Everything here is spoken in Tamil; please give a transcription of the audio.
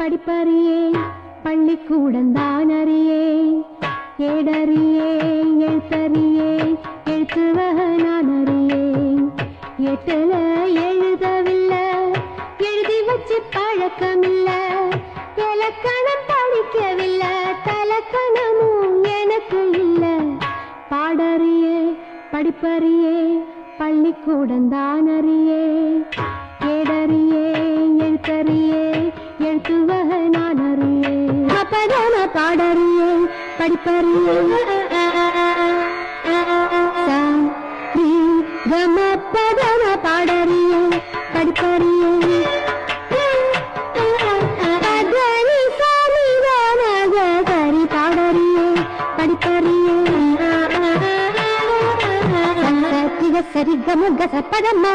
படிப்பறியே பள்ளிக்கூடந்தான் அறியே ஏடறியே எழுத்தறியே எழுத்துவக நான் அறியே எட்டுல எழுதவில்லை எழுதி வச்சு பழக்கமில்ல இலக்கணம் படிக்கவில்லை தலக்கணமும் எனக்கு இல்ல பாடறியே படிப்பறியே பள்ளிக்கூடந்தான் அறியே ஏடறியே எழுத்தறியே எழுத்துவக நான் அறியே அப்பதான பாடறியே படிப்பறியே கமப்பதான பாடறியே படிப்பறியே சரி பாடறியே படிப்பறியே சரி கமுக சப்பதம்மா